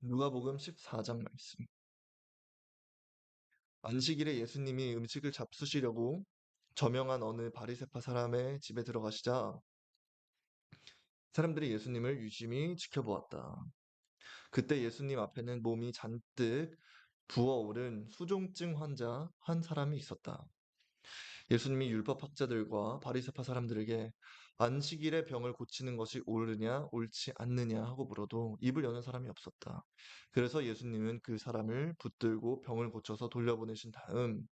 누가복음 14장 말씀. 안식일에 예수님이 음식을 잡수시려고 저명한 어느 바리새파 사람의 집에 들어가시자 사람들이 예수님을 유심히 지켜보았다. 그때 예수님 앞에는 몸이 잔뜩 부어오른 수종증 환자 한 사람이 있었다. 예수님이 율법학자들과 바리새파 사람들에게 안식일에 병을 고치는 것이 옳으냐 옳지 않느냐 하고 물어도 입을 여는 사람이 없었다. 그래서 예수님은 그 사람을 붙들고 병을 고쳐서 돌려보내신 다음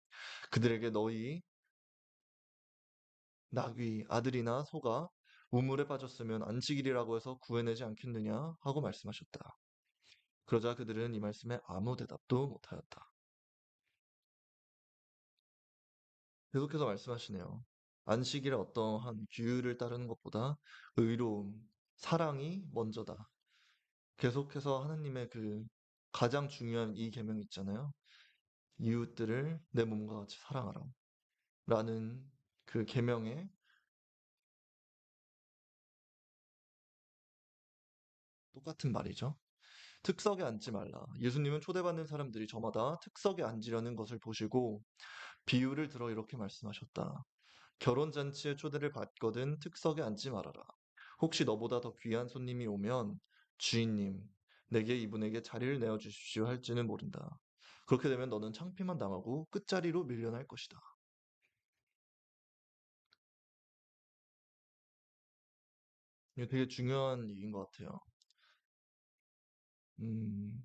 그들에게 너희 나귀 아들이나 소가 우물에 빠졌으면 안식일이라고 해서 구해내지 않겠느냐 하고 말씀하셨다. 그러자 그들은 이 말씀에 아무 대답도 못하였다. 계속해서 말씀하시네요. 안식일에 어떠한 규율을 따르는 것보다 의로움, 사랑이 먼저다. 계속해서 하나님의 그 가장 중요한 이 계명 있잖아요. 이웃들을 내 몸과 같이 사랑하라. 라는 그 계명에 똑같은 말이죠. 특석에 앉지 말라. 예수님은 초대받는 사람들이 저마다 특석에 앉으려는 것을 보시고 비유를 들어 이렇게 말씀하셨다. 결혼잔치에 초대를 받거든 특석에 앉지 말아라. 혹시 너보다 더 귀한 손님이 오면 주인님, 내게 이분에게 자리를 내어주십시오 할지는 모른다. 그렇게 되면 너는 창피만 당하고 끝자리로 밀려날 것이다. 이게 되게 중요한 얘기인 것 같아요. 음,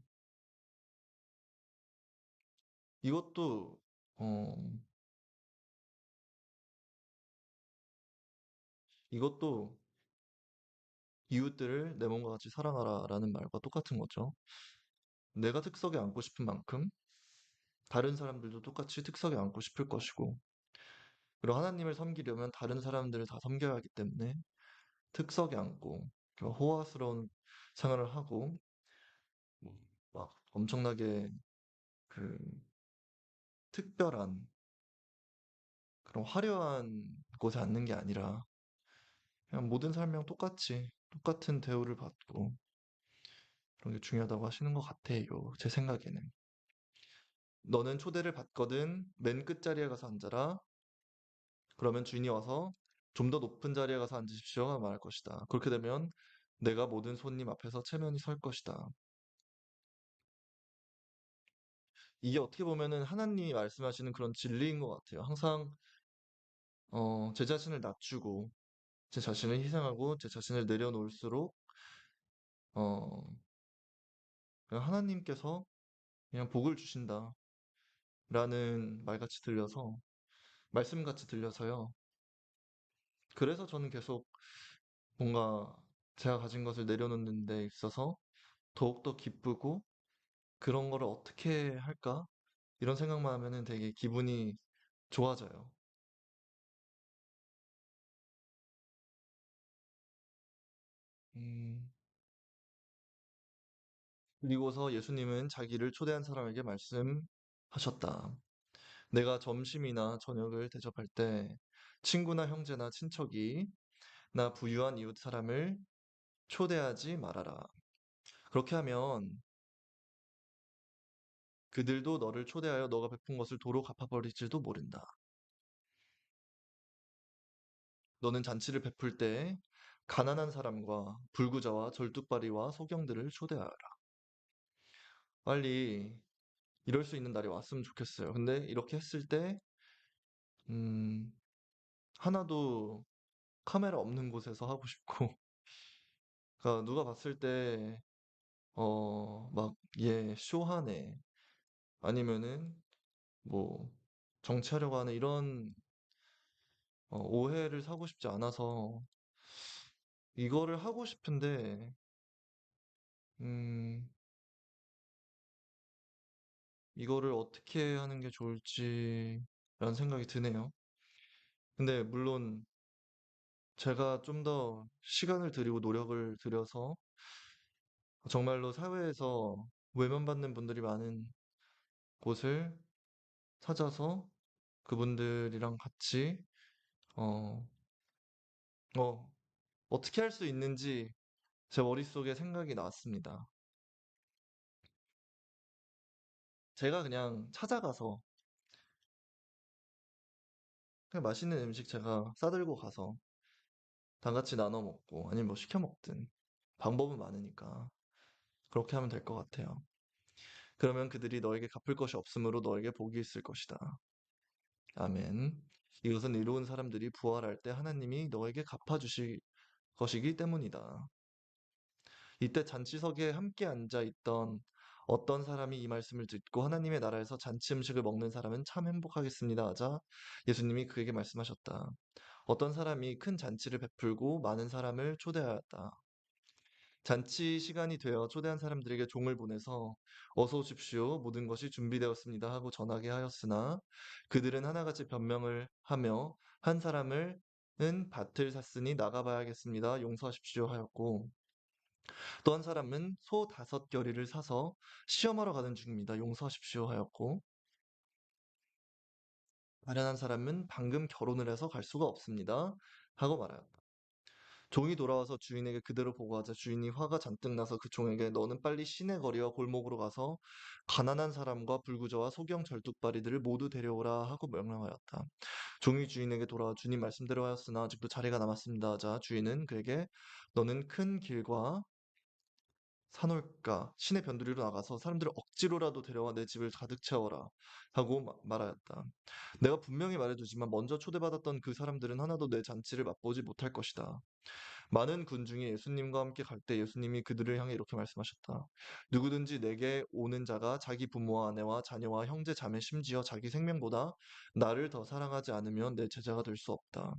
이것도, 어, 이것도 이웃들을 내 몸과 같이 사랑하라 라는 말과 똑같은 거죠. 내가 특석에 앉고 싶은 만큼 다른 사람들도 똑같이 특석에 앉고 싶을 것이고, 그리고 하나님을 섬기려면 다른 사람들을 다 섬겨야 하기 때문에 특석에 앉고 호화스러운 생활을 하고 막 엄청나게 그 특별한 그런 화려한 곳에 앉는 게 아니라 그냥 모든 사람이랑 똑같이 똑같은 대우를 받고 그런 게 중요하다고 하시는 것 같아요. 제 생각에는. 너는 초대를 받거든 맨 끝자리에 가서 앉아라. 그러면 주인이 와서 좀 더 높은 자리에 가서 앉으십시오가 말할 것이다. 그렇게 되면 내가 모든 손님 앞에서 체면이 설 것이다. 이게 어떻게 보면은 하나님이 말씀하시는 그런 진리인 것 같아요. 항상 제 자신을 낮추고 제 자신을 희생하고 제 자신을 내려놓을수록 어, 그냥 하나님께서 그냥 복을 주신다라는 말같이 들려서 말씀같이 들려서요. 그래서 저는 계속 뭔가 제가 가진 것을 내려놓는 데 있어서 더욱더 기쁘고 그런 거를 어떻게 할까? 이런 생각만 하면은 되게 기분이 좋아져요. 음, 그리고서 예수님은 자기를 초대한 사람에게 말씀하셨다. 내가 점심이나 저녁을 대접할 때 친구나 형제나 친척이 나 부유한 이웃 사람을 초대하지 말아라. 그렇게 하면 그들도 너를 초대하여 너가 베푼 것을 도로 갚아버릴지도 모른다. 너는 잔치를 베풀 때 가난한 사람과 불구자와 절뚝발이와 소경들을 초대하라. 빨리 이럴 수 있는 날이 왔으면 좋겠어요. 근데 이렇게 했을 때, 음, 하나도 카메라 없는 곳에서 하고 싶고, 그러니까 누가 봤을 때, 막, 얘 쇼하네. 아니면은, 뭐, 정치하려고 하는 이런 오해를 사고 싶지 않아서 이거를 하고 싶은데, 음, 이거를 어떻게 하는 게 좋을지라는 생각이 드네요. 근데 물론 제가 좀 더 시간을 들이고 노력을 들여서 정말로 사회에서 외면받는 분들이 많은 곳을 찾아서 그분들이랑 같이 어, 어, 어떻게 할 수 있는지 제 머릿속에 생각이 났습니다. 제가 그냥 찾아가서 그냥 맛있는 음식 제가 싸들고 가서 다 같이 나눠 먹고 아니면 뭐 시켜 먹든 방법은 많으니까 그렇게 하면 될 것 같아요. 그러면 그들이 너에게 갚을 것이 없으므로 너에게 복이 있을 것이다. 아멘. 이것은 의로운 사람들이 부활할 때 하나님이 너에게 갚아주실 것이기 때문이다. 이때 잔치석에 함께 앉아 있던 어떤 사람이 이 말씀을 듣고 하나님의 나라에서 잔치 음식을 먹는 사람은 참 행복하겠습니다 하자 예수님이 그에게 말씀하셨다. 어떤 사람이 큰 잔치를 베풀고 많은 사람을 초대하였다. 잔치 시간이 되어 초대한 사람들에게 종을 보내서 어서 오십시오. 모든 것이 준비되었습니다 하고 전하게 하였으나 그들은 하나같이 변명을 하며 한 사람을 은 밭을 샀으니 나가봐야겠습니다. 용서하십시오 하였고 또 한 사람은 소 5겨리를 사서 시험하러 가는 중입니다. 용서하십시오 하였고 다른 한 사람은 방금 결혼을 해서 갈 수가 없습니다. 하고 말하였다. 종이 돌아와서 주인에게 그대로 보고하자 주인이 화가 잔뜩 나서 그 종에게 너는 빨리 시내 거리와 골목으로 가서 가난한 사람과 불구저와 소경 절뚝발이들을 모두 데려오라 하고 명령하였다. 종이 주인에게 돌아와 주님 말씀대로 하였으나 아직도 자리가 남았습니다 하자 주인은 그에게 너는 큰 길과 산울가 시내 변두리로 나가서 사람들을 억지로라도 데려와 내 집을 가득 채워라 하고 말하였다. 내가 분명히 말해두지만 먼저 초대받았던 그 사람들은 하나도 내 잔치를 맛보지 못할 것이다. 많은 군중이 예수님과 함께 갈 때 예수님이 그들을 향해 이렇게 말씀하셨다. 누구든지 내게 오는 자가 자기 부모와 아내와 자녀와 형제 자매 심지어 자기 생명보다 나를 더 사랑하지 않으면 내 제자가 될 수 없다.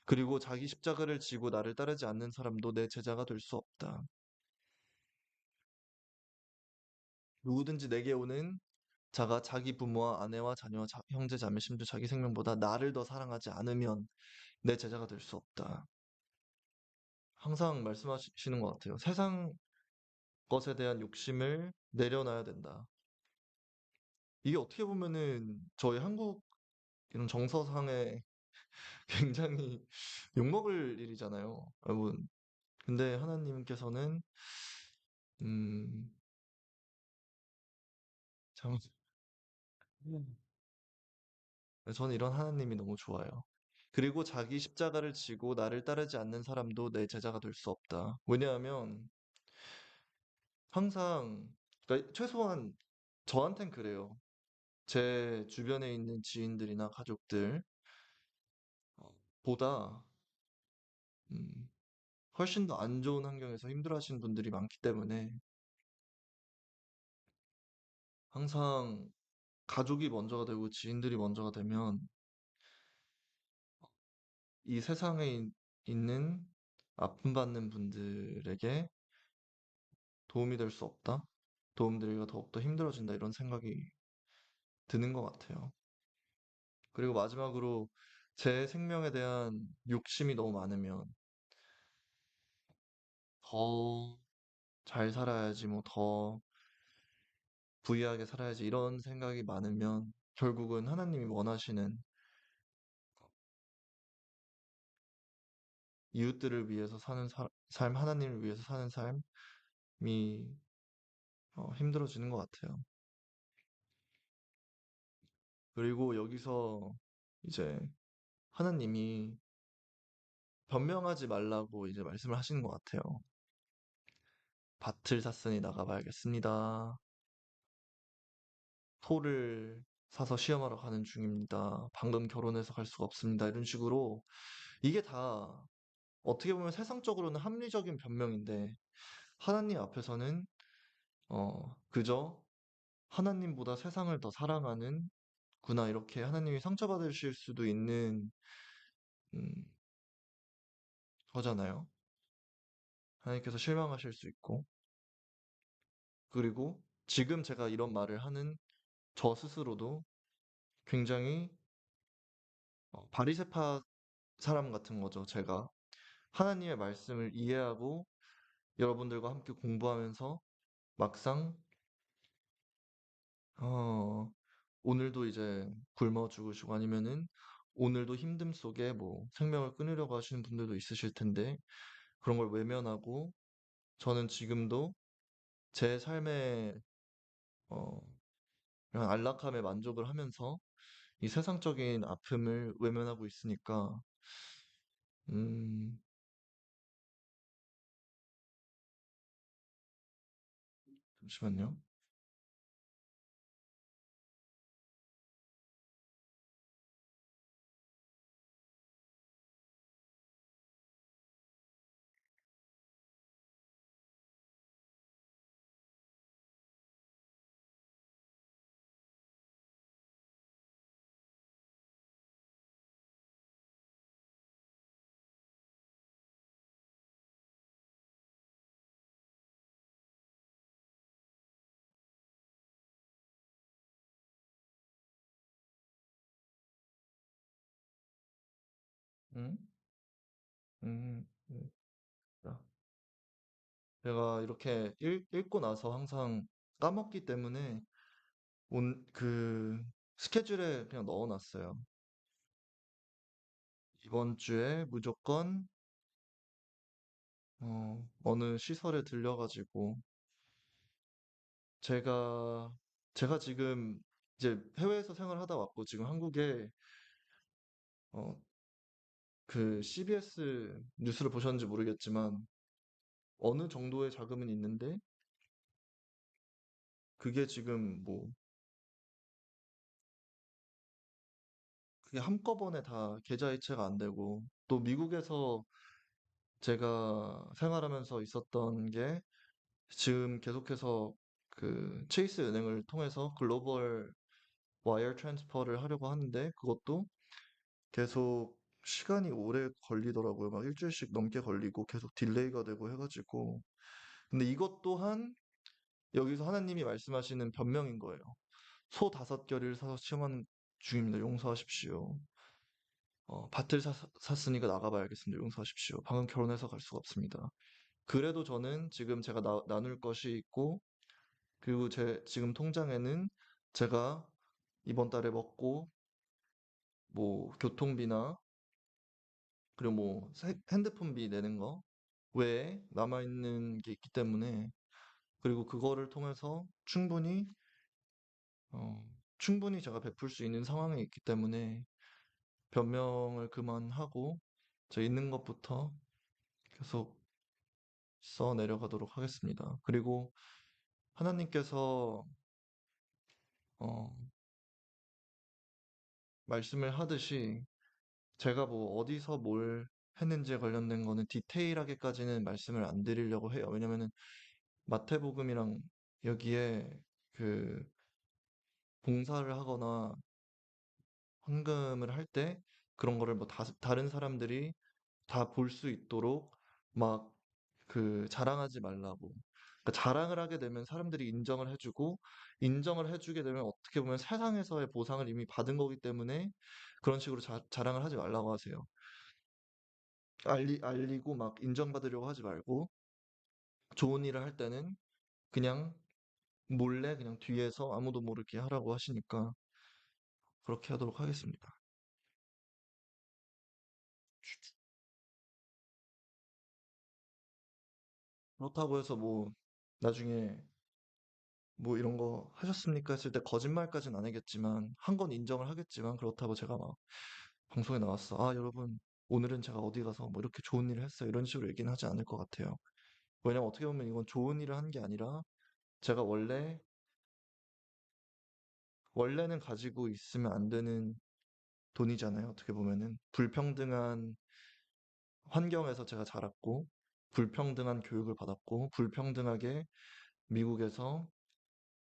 그리고 자기 십자가를 지고 나를 따르지 않는 사람도 내 제자가 될 수 없다. 누구든지 내게 오는 자가 자기 부모와 아내와 자녀와 형제 자매 심지어 자기 생명보다 나를 더 사랑하지 않으면 내 제자가 될 수 없다. 항상 말씀하시는 것 같아요. 세상 것에 대한 욕심을 내려놔야 된다. 이게 어떻게 보면은 저희 한국 이런 정서상에 굉장히 욕먹을 일이잖아요. 여러분. 근데 하나님께서는 음, 참 저는 이런 하나님이 너무 좋아요. 그리고 자기 십자가를 지고 나를 따르지 않는 사람도 내 제자가 될 수 없다. 왜냐하면 항상 그러니까 최소한 저한텐 그래요. 제 주변에 있는 지인들이나 가족들 보다 음, 훨씬 더 안 좋은 환경에서 힘들어하시는 분들이 많기 때문에 항상 가족이 먼저가 되고 지인들이 먼저가 되면 이 세상에 있는 아픔받는 분들에게 도움이 될 수 없다. 도움드리기가 더욱더 힘들어진다. 이런 생각이 드는 것 같아요. 그리고 마지막으로 제 생명에 대한 욕심이 너무 많으면 더 잘 살아야지, 뭐 더 부유하게 살아야지 이런 생각이 많으면 결국은 하나님이 원하시는 이웃들을 위해서 사는 삶, 하나님을 위해서 사는 삶이 힘들어지는 것 같아요. 그리고 여기서 이제 하나님이 변명하지 말라고 이제 말씀을 하시는 것 같아요. 밭을 샀으니 나가봐야겠습니다. 소를 사서 시험하러 가는 중입니다. 방금 결혼해서 갈 수가 없습니다. 이런 식으로 이게 다 어떻게 보면 세상적으로는 합리적인 변명인데 하나님 앞에서는 그저 하나님보다 세상을 더 사랑하는 구나 이렇게 하나님이 상처받으실 수도 있는 음, 거잖아요. 하나님께서 실망하실 수 있고 그리고 지금 제가 이런 말을 하는 저 스스로도 굉장히 바리새파 사람 같은 거죠. 제가 하나님의 말씀을 이해하고 여러분들과 함께 공부하면서 막상 어, 오늘도 이제 굶어 죽으시고 아니면은 오늘도 힘듦 속에 뭐 생명을 끊으려고 하시는 분들도 있으실 텐데 그런 걸 외면하고 저는 지금도 제 삶의 그냥 안락함에 만족을 하면서 이 세상적인 아픔을 외면하고 있으니까, 음, 잠시만요. 음, 음. 자, 제가 이렇게 읽고 나서 항상 까먹기 때문에 스케줄에 그냥 넣어놨어요. 이번 주에 무조건 어느 시설에 들려가지고 제가 제가 지금 이제 해외에서 생활하다 왔고 지금 한국에 어, 그 CBS 뉴스를 보셨는지 모르겠지만 어느 정도의 자금은 있는데 그게 지금 뭐 그게 한꺼번에 다 계좌이체가 안 되고 또 미국에서 제가 생활하면서 있었던 게 지금 계속해서 그 체이스 은행을 통해서 글로벌 와이어 트랜스퍼를 하려고 하는데 그것도 계속 시간이 오래 걸리더라고요. 막 일주일씩 넘게 걸리고 계속 딜레이가 되고 해가지고. 근데 이것 또한 여기서 하나님이 말씀하시는 변명인 거예요. 소 5결을 사서 시험하는 중입니다. 용서하십시오. 밭을 샀으니까 나가봐야겠습니다. 용서하십시오. 방금 결혼해서 갈 수가 없습니다. 그래도 저는 지금 제가 나눌 것이 있고, 그리고 제 지금 통장에는 제가 이번 달에 먹고, 뭐, 교통비나, 그리고 뭐, 핸드폰비 내는 거 외에 남아있는 게 있기 때문에, 그리고 그거를 통해서 어, 충분히 제가 베풀 수 있는 상황에 있기 때문에, 변명을 그만하고, 저 있는 것부터 계속 써 내려가도록 하겠습니다. 그리고 하나님께서, 어, 말씀을 하듯이, 제가 뭐 어디서 뭘 했는지에 관련된 거는 디테일하게까지는 말씀을 안 드리려고 해요. 왜냐면은 마태복음이랑 여기에 그 봉사를 하거나 헌금을 할 때 그런 거를 뭐 다른 사람들이 다 볼 수 있도록 막 그 자랑하지 말라고. 그러니까 자랑을 하게 되면 사람들이 인정을 해주고 인정을 해주게 되면 어떻게 보면 세상에서의 보상을 이미 받은 거기 때문에 그런 식으로 자랑을 하지 말라고 하세요. 알리고 막 인정받으려고 하지 말고 좋은 일을 할 때는 그냥 몰래 그냥 뒤에서 아무도 모르게 하라고 하시니까 그렇게 하도록 하겠습니다. 그렇다고 해서 뭐 나중에 뭐 이런 거 하셨습니까 했을 때 거짓말까지는 안 하겠지만 한 건 인정을 하겠지만 그렇다고 제가 막 방송에 나왔어. 아, 여러분 오늘은 제가 어디 가서 뭐 이렇게 좋은 일을 했어요. 이런 식으로 얘기는 하지 않을 것 같아요. 왜냐면 어떻게 보면 이건 좋은 일을 한 게 아니라 제가 원래는 가지고 있으면 안 되는 돈이잖아요. 어떻게 보면은 불평등한 환경에서 제가 자랐고 불평등한 교육을 받았고 불평등하게 미국에서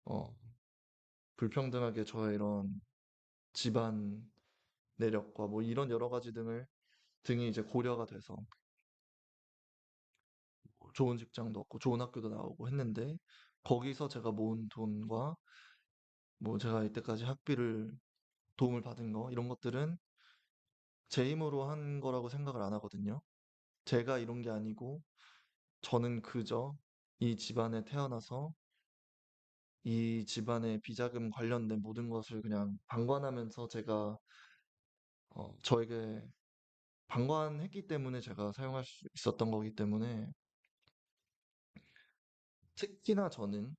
어, 불평등하게 저의 이런 집안 내력과 뭐 이런 여러 가지 등이 이제 고려가 돼서 좋은 직장도 얻고 좋은 학교도 나오고 했는데 거기서 제가 모은 돈과 뭐 제가 이때까지 학비를 도움을 받은 거 이런 것들은 제 힘으로 한 거라고 생각을 안 하거든요. 제가 이룬 게 아니고 저는 그저 이 집안에 태어나서 이 집안의 비자금 관련된 모든 것을 그냥 방관하면서 제가 저에게 방관했기 때문에 제가 사용할 수 있었던 거기 때문에 특히나 저는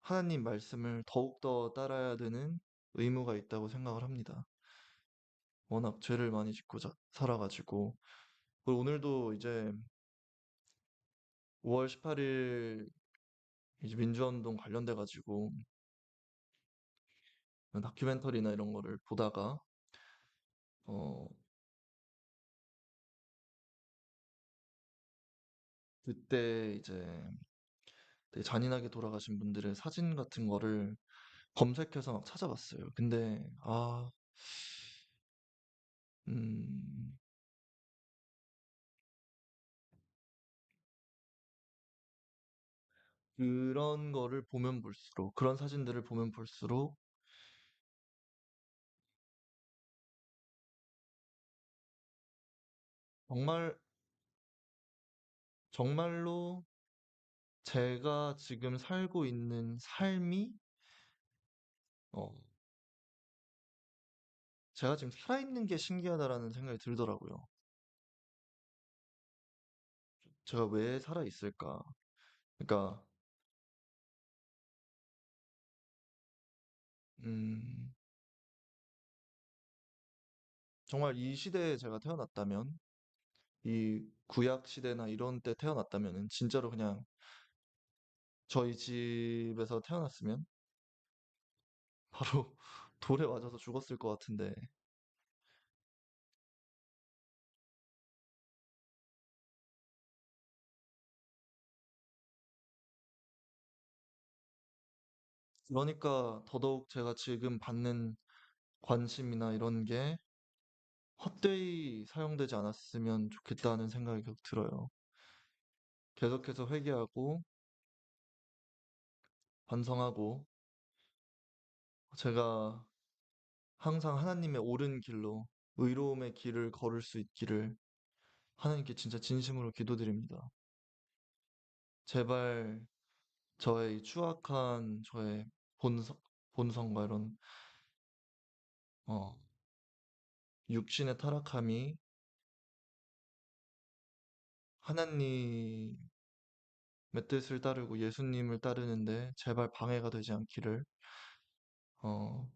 하나님 말씀을 더욱더 따라야 되는 의무가 있다고 생각을 합니다. 워낙 죄를 많이 짓고 살아가지고. 그리고 오늘도 이제 5월 18일 이제 민주화운동 관련돼가지고 다큐멘터리나 이런 거를 보다가 어 그때 이제 되게 잔인하게 돌아가신 분들의 사진 같은 거를 검색해서 막 찾아봤어요. 근데 음, 그런 거를 보면 볼수록 그런 사진들을 보면 볼수록 정말 정말로 제가 지금 살고 있는 삶이 어 제가 지금 살아있는 게 신기하다라는 생각이 들더라고요. 제가 왜 살아 있을까? 그러니까 음, 정말 이 시대에 제가 태어났다면 이 구약 시대나 이런 때 태어났다면은 진짜로 그냥 저희 집에서 태어났으면 바로 돌에 맞아서 죽었을 것 같은데 그러니까 더더욱 제가 지금 받는 관심이나 이런 게 헛되이 사용되지 않았으면 좋겠다는 생각이 계속 들어요. 계속해서 회개하고 반성하고 제가 항상 하나님의 옳은 길로 의로움의 길을 걸을 수 있기를 하나님께 진짜 진심으로 기도드립니다. 제발 저의 이 추악한 저의 본성, 본성과 이런 어, 육신의 타락함이 하나님의 뜻을 따르고 예수님을 따르는데 제발 방해가 되지 않기를 어,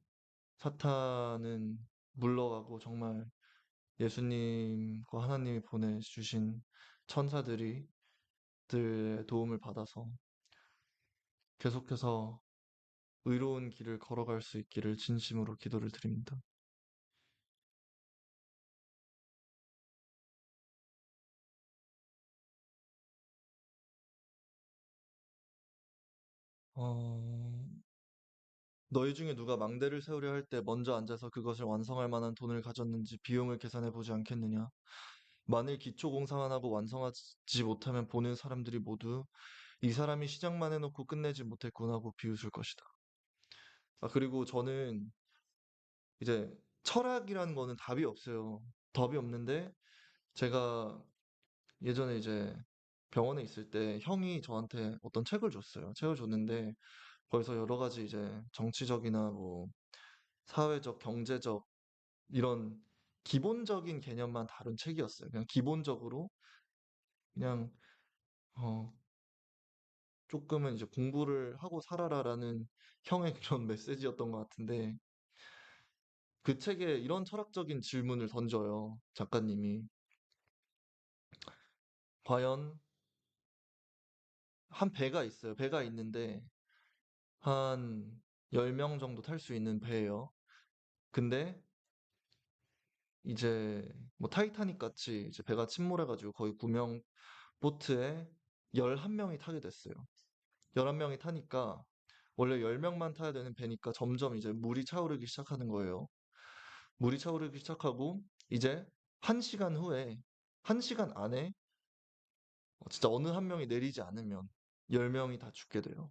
사탄은 물러가고 정말 예수님과 하나님이 보내주신 천사들이 들의 도움을 받아서 계속해서 의로운 길을 걸어갈 수 있기를 진심으로 기도를 드립니다. 어, 너희 중에 누가 망대를 세우려 할 때 먼저 앉아서 그것을 완성할 만한 돈을 가졌는지 비용을 계산해 보지 않겠느냐? 만일 기초 공사만 하고 완성하지 못하면 보는 사람들이 모두 이 사람이 시작만 해놓고 끝내지 못했구나 하고 비웃을 것이다. 그리고 저는 이제 철학이라는 거는 답이 없어요. 답이 없는데 제가 예전에 이제 병원에 있을 때 형이 저한테 어떤 책을 줬어요. 책을 줬는데 거기서 여러 가지 이제 정치적이나 뭐 사회적, 경제적 이런 기본적인 개념만 다룬 책이었어요. 그냥 기본적으로 그냥 어 조금은 이제 공부를 하고 살아라라는 형의 그런 메시지였던 것 같은데 그 책에 이런 철학적인 질문을 던져요. 작가님이. 과연 한 배가 있어요. 배가 있는데 한 10명 정도 탈 수 있는 배예요. 근데 이제 뭐 타이타닉 같이 이제 배가 침몰해가지고 거의 구명 보트에 11명이 타게 됐어요. 11명이 타니까 원래 10명만 타야 되는 배니까 점점 이제 물이 차오르기 시작하는 거예요. 물이 차오르기 시작하고 이제 1시간 후에 1시간 안에 진짜 어느 한 명이 내리지 않으면 10명이 다 죽게 돼요.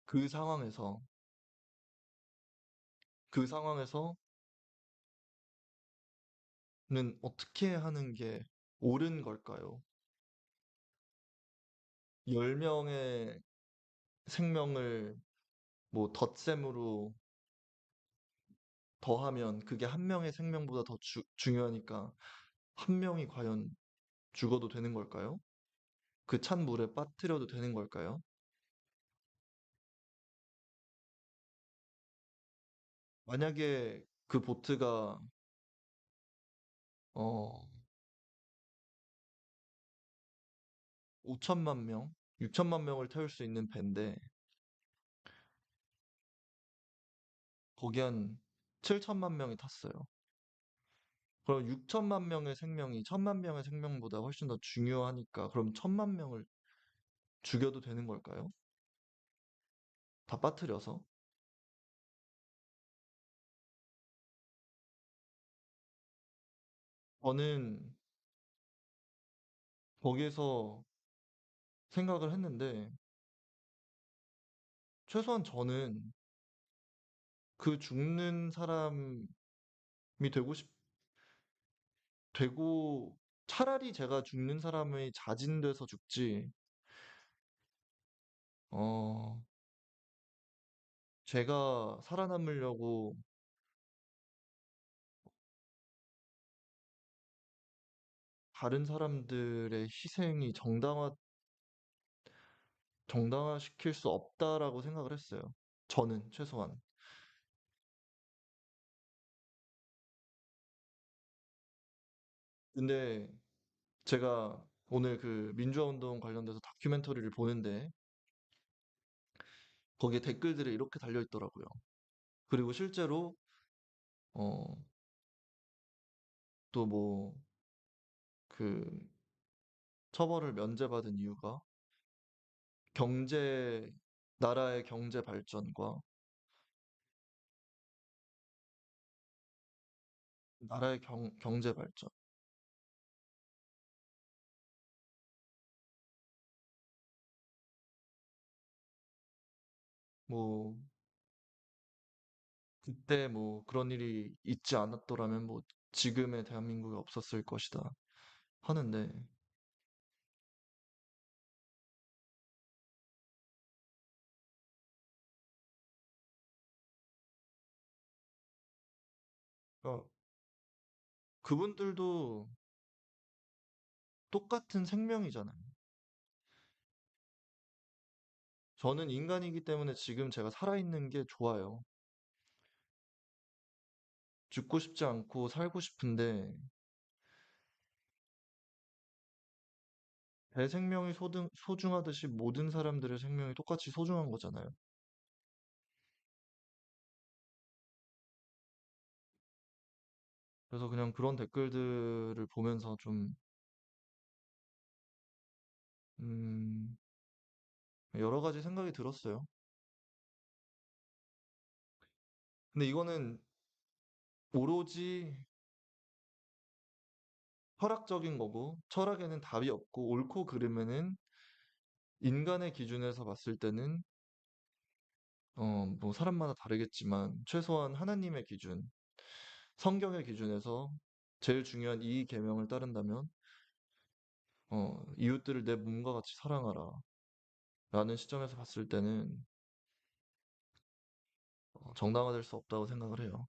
그 상황에서 그 상황에서는 어떻게 하는 게 옳은 걸까요? 10명의 생명을 뭐 덧셈으로 더하면 그게 한 명의 생명보다 더 중요하니까 한 명이 과연 죽어도 되는 걸까요? 그 찬 물에 빠뜨려도 되는 걸까요? 만약에 그 보트가 어 5천만 명, 6천만 명을 태울 수 있는 배인데 거기 한 7천만 명이 탔어요. 그럼 6천만 명의 생명이 1천만 명의 생명보다 훨씬 더 중요하니까 그럼 1천만 명을 죽여도 되는 걸까요? 다 빠뜨려서? 저는 거기에서 생각을 했는데 최소한 저는 그 죽는 사람이 되고 되고 차라리 제가 죽는 사람이 자진돼서 죽지, 어, 제가 살아남으려고 다른 사람들의 희생이 정당화시킬 수 없다라고 생각을 했어요. 저는 최소한. 근데 제가 오늘 그 민주화 운동 관련돼서 다큐멘터리를 보는데 거기에 댓글들이 이렇게 달려 있더라고요. 그리고 실제로 어, 또 뭐 그 처벌을 면제받은 이유가 경제, 나라의 경제 발전과 나라의 경제 발전. 뭐 그때 뭐 그런 일이 있지 않았더라면 뭐 지금의 대한민국이 없었을 것이다 하는데, 어, 그분들도 똑같은 생명이잖아요. 저는 인간이기 때문에 지금 제가 살아있는 게 좋아요. 죽고 싶지 않고 살고 싶은데 제 생명이 소중하듯이 모든 사람들의 생명이 똑같이 소중한 거잖아요. 그래서 그냥 그런 댓글들을 보면서 좀, 음, 여러 가지 생각이 들었어요. 근데 이거는 오로지 철학적인 거고, 철학에는 답이 없고, 옳고 그름에는 인간의 기준에서 봤을 때는, 뭐 사람마다 다르겠지만, 최소한 하나님의 기준, 성경의 기준에서 제일 중요한 이 계명을 따른다면, 이웃들을 내 몸과 같이 사랑하라. 라는 시점에서 봤을 때는 정당화될 수 없다고 생각을 해요.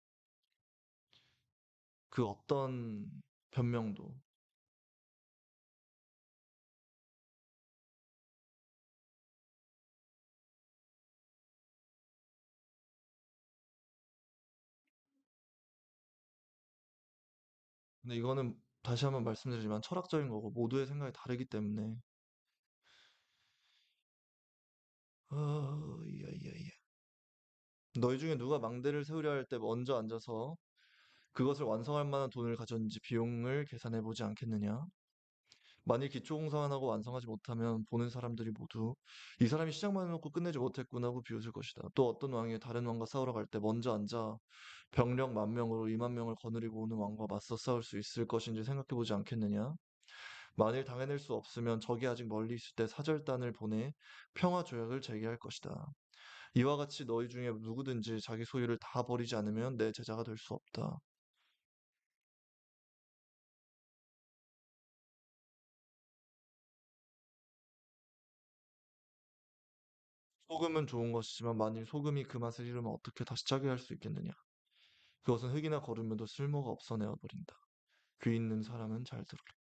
그 어떤 변명도. 근데 이거는 다시 한번 말씀드리지만 철학적인 거고 모두의 생각이 다르기 때문에, 야, 야, 야. 너희 중에 누가 망대를 세우려 할 때 먼저 앉아서 그것을 완성할 만한 돈을 가졌는지 비용을 계산해 보지 않겠느냐? 만일 기초공사만 하고 완성하지 못하면 보는 사람들이 모두 이 사람이 시작만 해놓고 끝내지 못했구나 하고 비웃을 것이다. 또 어떤 왕이 다른 왕과 싸우러 갈 때 먼저 앉아 병력 10,000명으로 20,000명을 거느리고 오는 왕과 맞서 싸울 수 있을 것인지 생각해 보지 않겠느냐? 만일 당해낼 수 없으면 적이 아직 멀리 있을 때 사절단을 보내 평화 조약을 제기할 것이다. 이와 같이 너희 중에 누구든지 자기 소유를 다 버리지 않으면 내 제자가 될 수 없다. 소금은 좋은 것이지만 만일 소금이 그 맛을 잃으면 어떻게 다시 짜게 할 수 있겠느냐? 그것은 흙이나 거름에도 쓸모가 없어 내어 버린다. 귀 있는 사람은 잘 들으라.